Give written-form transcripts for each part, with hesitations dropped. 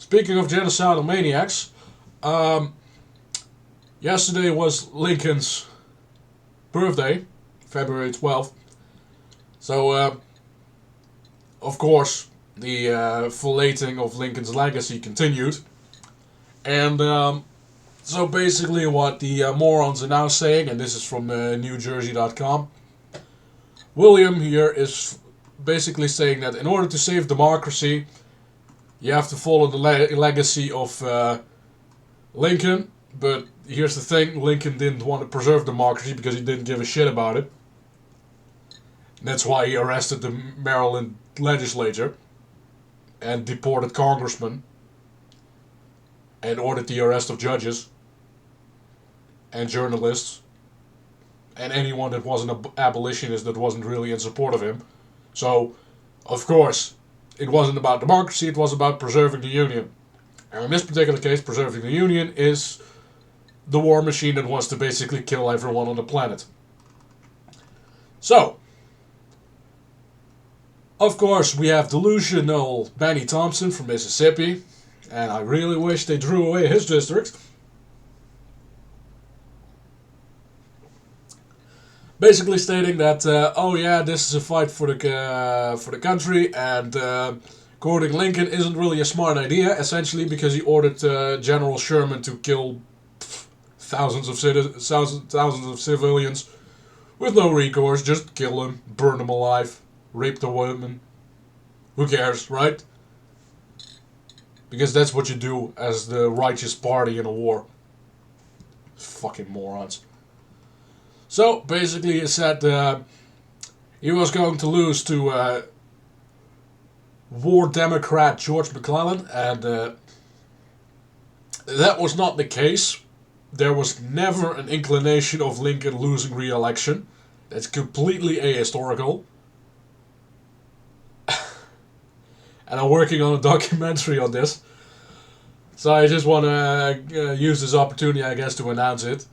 Speaking of genocidal maniacs, um, yesterday was Lincoln's birthday, February 12th. So, of course, the fellating of Lincoln's legacy continued. And so basically, what the morons are now saying, and this is from NewJersey.com, William here is basically saying that in order to save democracy, you have to follow the legacy of Lincoln. But here's the thing: Lincoln didn't want to preserve democracy because he didn't give a shit about it. That's why he arrested the Maryland legislature and deported congressmen and ordered the arrest of judges and journalists and anyone that wasn't an abolitionist that wasn't really in support of him. So, of course, it wasn't about democracy, it was about preserving the Union. And in this particular case, preserving the Union is the war machine that wants to basically kill everyone on the planet. So, of course, we have delusional Benny Thompson from Mississippi, and I really wish they drew away his district. Basically stating that, oh yeah, this is a fight for the country, and quoting Lincoln isn't really a smart idea, essentially because he ordered General Sherman to kill thousands of civilians with no recourse, just kill them, burn them alive, rape the women. Who cares, right? Because that's what you do as the righteous party in a war. Fucking morons. So, basically, he said he was going to lose to War Democrat George McClellan, and that was not the case. There was never an inclination of Lincoln losing re-election. That's completely ahistorical. And I'm working on a documentary on this. So I just want to use this opportunity, I guess, to announce it.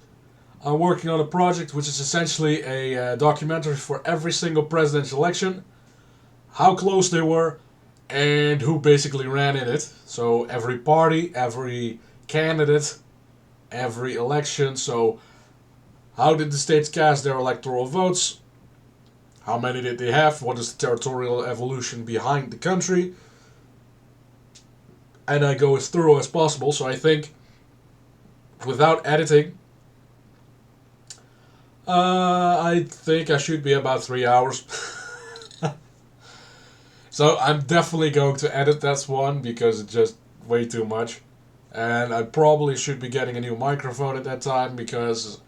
I'm working on a project which is essentially a documentary for every single presidential election, how close they were, and who basically ran in it. So every party, every candidate, every election. So how did the states cast their electoral votes? How many did they have? What is the territorial evolution behind the country? And I go as thorough as possible. So I think without editing, I think I should be about 3 hours. So I'm definitely going to edit that one because it's just way too much. And I probably should be getting a new microphone at that time because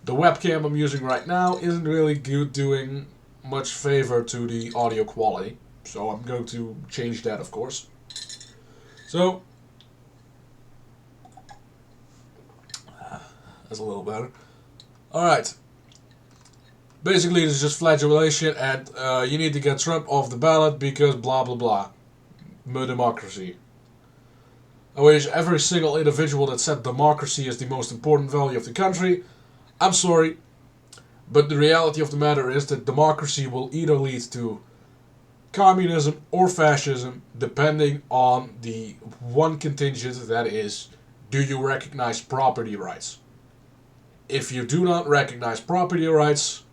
the webcam I'm using right now isn't really doing much favor to the audio quality. So I'm going to change that, of course. So that's a little better. Alright. Basically, it's just flagellation, and you need to get Trump off the ballot because blah blah blah. Muh Democracy. I wish every single individual that said democracy is the most important value of the country. I'm sorry, but the reality of the matter is that democracy will either lead to communism or fascism, depending on the one contingent, that is, do you recognize property rights? If you do not recognize property rights,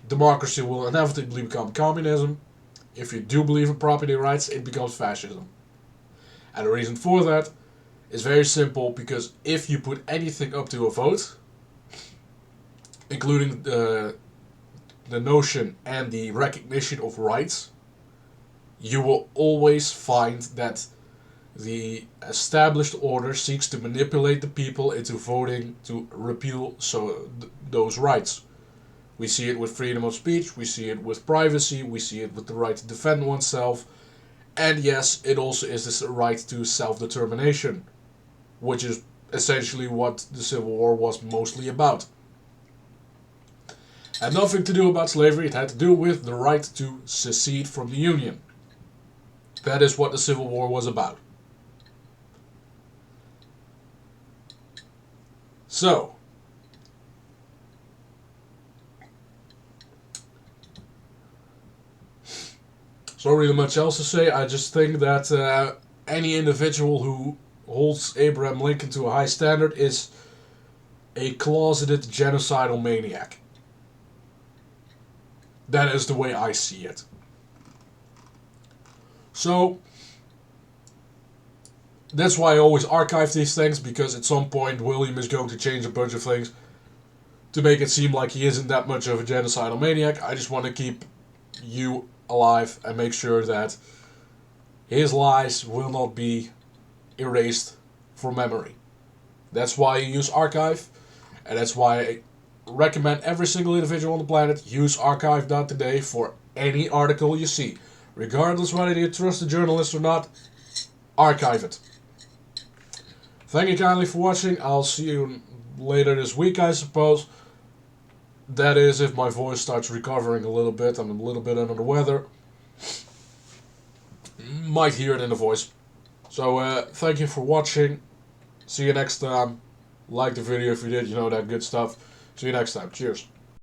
democracy will inevitably become communism. If you do believe in property rights, it becomes fascism. And the reason for that is very simple, because if you put anything up to a vote, including the notion and the recognition of rights, you will always find that the established order seeks to manipulate the people into voting to repeal those rights. We see it with freedom of speech, we see it with privacy, we see it with the right to defend oneself, and yes, it also is this right to self-determination, which is essentially what the Civil War was mostly about. It had nothing to do about slavery, it had to do with the right to secede from the Union. That is what the Civil War was about. So, not really much else to say. I just think that any individual who holds Abraham Lincoln to a high standard is a closeted genocidal maniac. That is the way I see it. So, that's why I always archive these things, because at some point William is going to change a bunch of things to make it seem like he isn't that much of a genocidal maniac. I just want to keep you alive and make sure that his lies will not be erased from memory. That's why you use archive, and that's why I recommend every single individual on the planet use archive.today for any article you see. Regardless whether you trust the journalist or not, archive it. Thank you kindly for watching. I'll see you later this week, I suppose. That is, if my voice starts recovering a little bit. I'm a little bit under the weather. Might hear it in the voice. So, thank you for watching. See you next time. Like the video if you did, you know that good stuff. See you next time. Cheers.